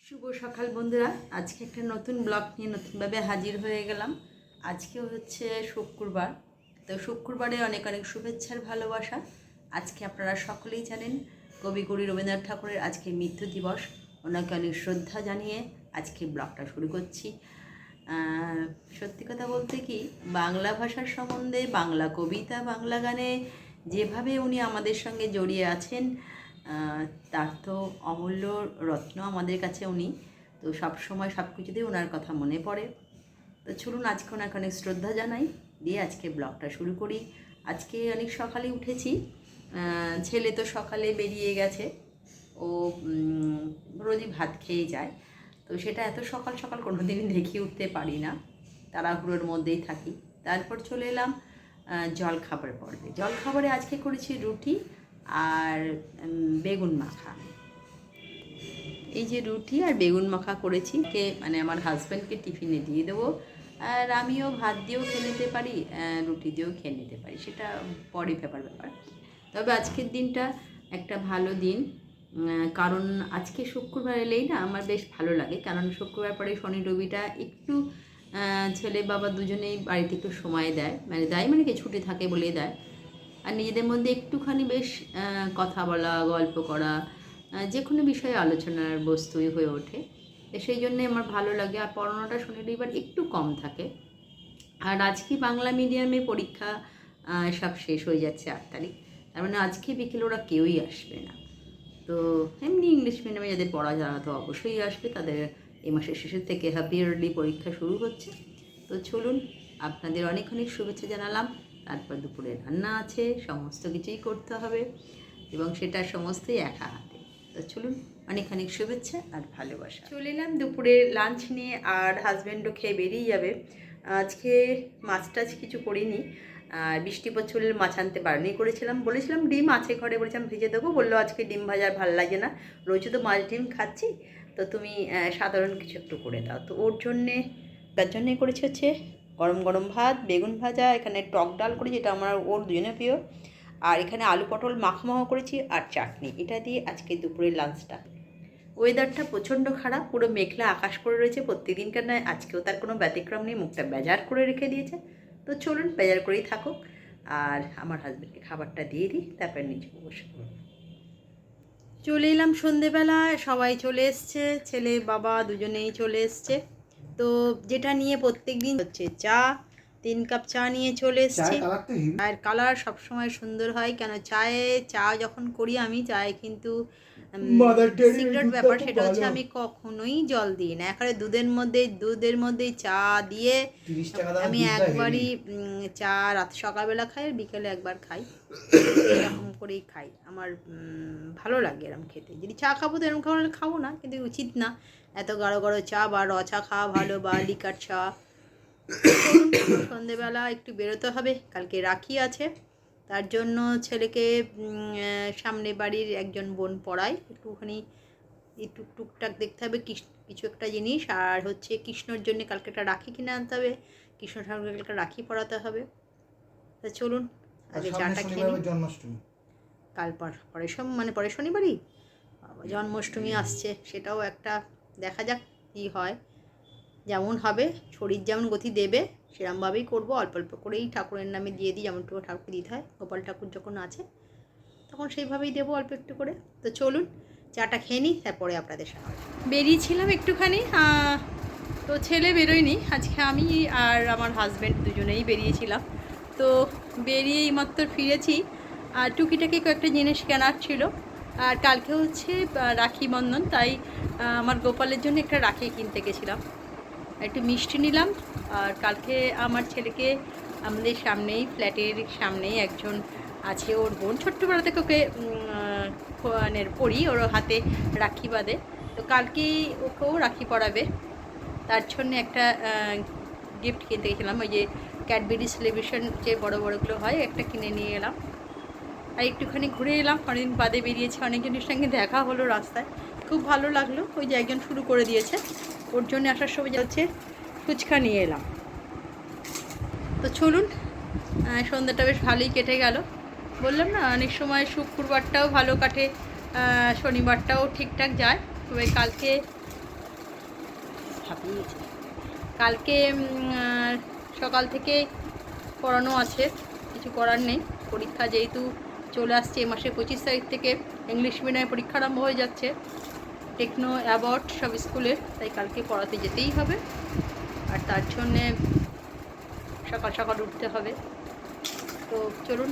শুভ সকাল বন্ধুরা, আজকে একটা নতুন ব্লগ নিয়ে নতুনভাবে হাজির হয়ে গেলাম। আজকে হচ্ছে শুক্রবার, তো শুক্রবারে অনেক অনেক শুভেচ্ছার ভালোবাসা। আজকে আপনারা সকলেই জানেন কবিগুরু রবীন্দ্রনাথ ঠাকুরের আজকে মৃত্যু দিবস। ওনাকে অনেক শ্রদ্ধা জানিয়ে আজকে ব্লগটা শুরু করছি। সত্যি কথা বলতে কি, বাংলা ভাষার সম্বন্ধে, বাংলা কবিতা, বাংলা গানে যেভাবে উনি আমাদের সঙ্গে জড়িয়ে আছেন, তার তো অমূল্য রত্ন আমাদের কাছে উনি। তো সব সময় সব কিছুতেই ওনার কথা মনে পড়ে। তো চলুন আজকে ওনাকে অনেক শ্রদ্ধা জানাই, দিয়ে আজকে ব্লগটা শুরু করি। আজকে অনেক সকালে উঠেছি, ছেলে তো সকালে বেরিয়ে গেছে, ও রোজই ভাত খেয়ে যায়। তো সেটা এত সকাল সকাল কোনো দিনই দেখি উঠতে পারি না, তাড়াহুড়োর মধ্যেই থাকি। তারপর চলে এলাম জলখাবার পর্বে। জলখাবারে আজকে করেছি রুটি আর বেগুন মাখা। এই যে রুটি আর বেগুন মাখা করেছি, মানে আমার হাজব্যান্ডকে টিফিনে দিয়ে দেবো, আর আমিও ভাত দিয়েও খেয়ে নিতে পারি, রুটি দিয়েও খেয়ে নিতে পারি, সেটা পরে ব্যাপার। তবে আজকের দিনটা একটা ভালো দিন, কারণ আজকে শুক্রবার এলেই না আমার বেশ ভালো লাগে। কারণ শুক্রবার পরে শনি রবিটা একটু ছেলে বাবা দুজনেই বাড়িতে একটু সময় দেয়, মানে কি ছুটি থাকে বলেই দেয়। আর নিজেদের মধ্যে একটুখানি বেশ কথা বলা, গল্প করা, যে কোনো বিষয়ে আলোচনার বস্তুই হয়ে ওঠে। সেই জন্যে আমার ভালো লাগে। আর পড়ানোটা শনি রবিবার একটু কম থাকে। আর আজকে বাংলা মিডিয়ামে পরীক্ষা সব শেষ হয়ে যাচ্ছে 8 তারিখ, তার মানে আজকে বিকেলে ওরা কেউই আসবে না। তো এমনি ইংলিশ মিডিয়ামে যাদের পড়া যারা তো অবশ্যই আসবে, তাদের এই মাসের শেষের থেকে হাফ ইয়ারলি পরীক্ষা শুরু হচ্ছে। তো চলুন, আপনাদের অনেক অনেক শুভেচ্ছা জানালাম। তারপর দুপুরে রান্না আছে, সমস্ত কিছুই করতে হবে এবং সেটা সমস্তই একা হাতে। তো চলুন, অনেক অনেক শুভেচ্ছা আর ভালোবাসা। চলে এলাম দুপুরে লাঞ্চ নিয়ে, আর হাজব্যান্ডও খেয়ে বেরিয়ে যাবে। আজকে মাছ টাছ কিছু করিনি, আর বৃষ্টি পড়ছিল, মাছ আনতে বারণই করেছিলাম। বলেছিলাম ডিম আছে ঘরে, বলেছিলাম ভেজে দেবো, বললো আজকে ডিম ভাজা ভালো লাগে না, রোজ তো মাছ ডিম খাচ্ছি, তো তুমি সাধারণ কিছু একটু করে দাও। তো তার জন্যে করেছি হচ্ছে গরম গরম ভাত, বেগুন ভাজা, এখানে টক ডাল করেছি, এটা আমার ওর দুজনে প্রিয়, আর এখানে আলু পটল মাখামাখা করেছি আর চাটনি। এটা দিয়ে আজকে দুপুরের লাঞ্চটা। ওয়েদারটা প্রচণ্ড খারাপ, পুরো মেঘলা আকাশ করে রয়েছে প্রত্যেকদিনকার নয়, আজকেও তার কোনো ব্যতিক্রম নেই, মুখটা বেজার করে রেখে দিয়েছে। তো চলুন, বেজার করেই থাকুক, আর আমার হাজব্যান্ডকে খাবারটা দিয়ে দিই, তারপর নিচে বসে চলে এলাম সন্ধেবেলায়। সবাই চলে এসছে, ছেলে বাবা দুজনেই চলে এসছে। তো যেটা নিয়ে প্রত্যেক দিন হচ্ছে চা, 3 কাপ চা নিয়ে চলে এসছি। চায়ের কালার সবসময় সুন্দর হয়, কেন চা যখন করি আমি, চায়ে কিন্তু সিক্রেট ব্যাপার সেটা হচ্ছে আমি কখনোই জল দিই না, একেবারে দুধের মধ্যেই চা দিয়ে আমি একবারই চা রাত সকালবেলা খাই আর বিকেলে একবার খাই, এরকম করেই খাই। আমার ভালো লাগে এরকম খেতে। যদি চা খাবো তো এরকম খাবো না, কিন্তু উচিত না এত গাঢ় গাঢ় চা, বা র চা খাওয়া ভালো, বা লিকার চা। সন্ধেবেলা একটু বেরোতে হবে, কালকে রাখি আছে, তার জন্য ছেলেকে সামনে বাড়ির একজন বোন পড়ায়, একটু টুকটাক দেখতে হবে কিছু একটা জিনিস। আর হচ্ছে কৃষ্ণর জন্য কালকে একটা রাখি কিনে আনতে হবে, কৃষ্ণ ঠাকুরকে একটা রাখি পরাতে হবে। তা চলুন আগে চাটা খেয়ে নিই। জন্মাষ্টমী কাল পরের শনিবারই জন্মাষ্টমী আসছে, সেটাও একটা দেখা যাক কী হয়। যেমন হবে, শরীর যেমন গতি দেবে সেরকমভাবেই করবো, অল্প অল্প করেই ঠাকুরের নামে দিয়ে দিই, যেমনটুকু ঠাকুর দিতে হয়। গোপাল ঠাকুর যখন আছে তখন সেইভাবেই দেবো অল্প একটু করে। তো চলুন চাটা খেয়ে নিই, তারপরে আপনাদের সাথে বেরিয়েছিলাম একটুখানি। তো ছেলে বেরোয়নি আজকে, আমি আর আমার হাজব্যান্ড দুজনেই বেরিয়েছিলাম। তো বেরিয়েই মাত্র ফিরেছি, আর টুকিটাকি কয়েকটা জিনিস কেনার ছিল। আর কালকে হচ্ছে রাখি বন্ধন, তাই আমার গোপালের জন্য একটা রাখি কিনতে গেছিলাম, একটু মিষ্টি নিলাম। আর কালকে আমার ছেলেকে আমাদের সামনেই, ফ্ল্যাটের সামনেই একজন আছে, ওর বোন ছোট্টবেলা থেকে ওকে মানে পড়ি, ওর হাতে রাখি বাঁধে, তো কালকেই ওকেও রাখি পরাবে, তার জন্য একটা গিফট কিনতে গেছিলাম। ওই যে ক্যাডবেরি সেলিব্রেশন যে বড়ো বড়োগুলো হয়, একটা কিনে নিয়ে এলাম। আর একটুখানি ঘুরে এলাম, অনেকদিন বাদে বেরিয়েছি, অনেকজনের সঙ্গে দেখা হলো রাস্তায়, খুব ভালো লাগলো। ওই যে একজন শুরু করে দিয়েছে, ওর জন্য আসার সময় যাচ্ছে ফুচকা নিয়ে এলাম। তো চলুন, সন্ধ্যাটা বেশ ভালোই কেটে গেল। বললাম না, অনেক সময় শুক্রবারটাও ভালো কাটে, শনিবারটাও ঠিকঠাক যায়। তবে কালকে ছাপিয়েছে। কালকে সকাল থেকে পড়ানো আছে, কিছু করার নেই। পরীক্ষা যেহেতু চলে আসছে, এ মাসের 25 তারিখ থেকে ইংলিশ মিডিয়ামে পরীক্ষা আরম্ভ হয়ে যাচ্ছে, টেকনো অ্যাবট সব স্কুলের, তাই কালকে পড়াতে যেতেই হবে। আর তার জন্যে সকাল সকাল উঠতে হবে। তো চলুন,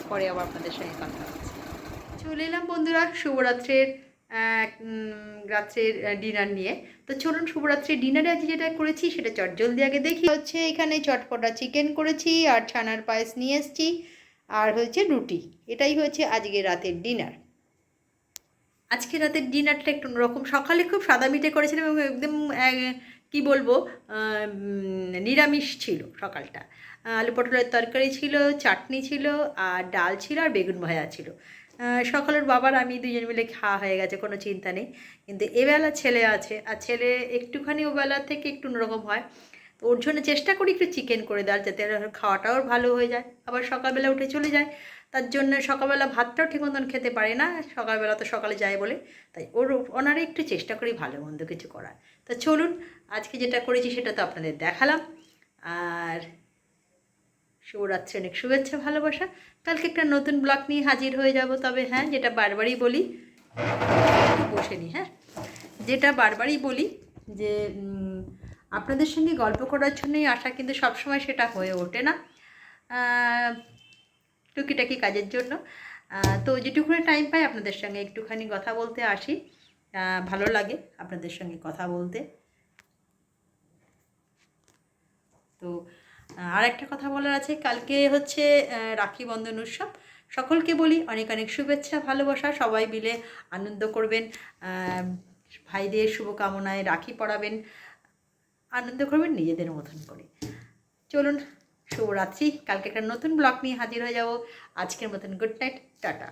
পরে আবার আপনাদের সঙ্গে কথা হচ্ছে। চলে এলাম বন্ধুরা শুভরাত্রির রাত্রের ডিনার নিয়ে। তো চলুন, শুভরাত্রির ডিনারে আজ যেটা করেছি সেটা চটজলদি আগে দেখি। হচ্ছে এখানে চটপটা চিকেন করেছি, আর ছানার পায়েস নিয়ে এসেছি, আর হচ্ছে রুটি। এটাই হচ্ছে আজকে রাতের ডিনার। আজকে রাতের ডিনারটা একটু অন্যরকম। সকালে খুব সাদামিটে করেছিলাম এবং একদম কি বলবো, নিরামিষ ছিল সকালটা। আলু পটলের তরকারি ছিল, চাটনি ছিল, আর ডাল ছিল, আর বেগুন ভাজা ছিল। সকালের বাবার আমি দুজন মিলে খাওয়া হয়ে গেছে, কোনো চিন্তা নেই। কিন্তু এবেলা ছেলে আছে, আর ছেলে একটুখানি ওবেলা থেকে একটু অন্যরকম হয়। তো ওর জন্য চেষ্টা করি একটু চিকেন করে দেওয়ার, যাতে খাওয়াটাও ভালো হয়ে যায়, আবার সকালবেলা উঠে চলে যায়। তার জন্য সকালবেলা ভাতটাও ঠিক মতন খেতে পারে না, সকালবেলা তো সকালে যায় বলে। তাই ওনারা একটু চেষ্টা করি ভালো মন্দ কিছু করার। তো চলুন, আজকে যেটা করেছি সেটা তো আপনাদের দেখালাম। আর শুভরাত্রি, অনেক শুভেচ্ছা, ভালোবাসা। কালকে একটা নতুন ব্লগ নিয়ে হাজির হয়ে যাব। তবে হ্যাঁ, যেটা বারবারই বলি, একটু বসে নি, হ্যাঁ, যেটা বারবারই বলি যে আপনাদের সঙ্গে গল্প করার জন্যই আসা, কিন্তু সবসময় সেটা হয়ে ওঠে না, টুকিটাকি কাজের জন্য। তো যেটুকুনি টাইম পাই আপনাদের সঙ্গে একটুখানি কথা বলতে আসি। ভালো লাগে আপনাদের সঙ্গে কথা বলতে। তো আর একটা কথা বলার আছে, কালকে হচ্ছে রাখি বন্ধন উৎসব। সকলকে বলি অনেক অনেক শুভেচ্ছা, ভালোবাসা। সবাই মিলে আনন্দ করবেন, ভাইদের শুভকামনায় রাখি পরাবেন, আনন্দ করবেন নিজেদের মতন করে। চলুন, শুভরাত্রি। কালকে একটা নতুন ব্লগ নিয়ে হাজির হয়ে যাব। আজকের মতন গুড নাইট, টাটা।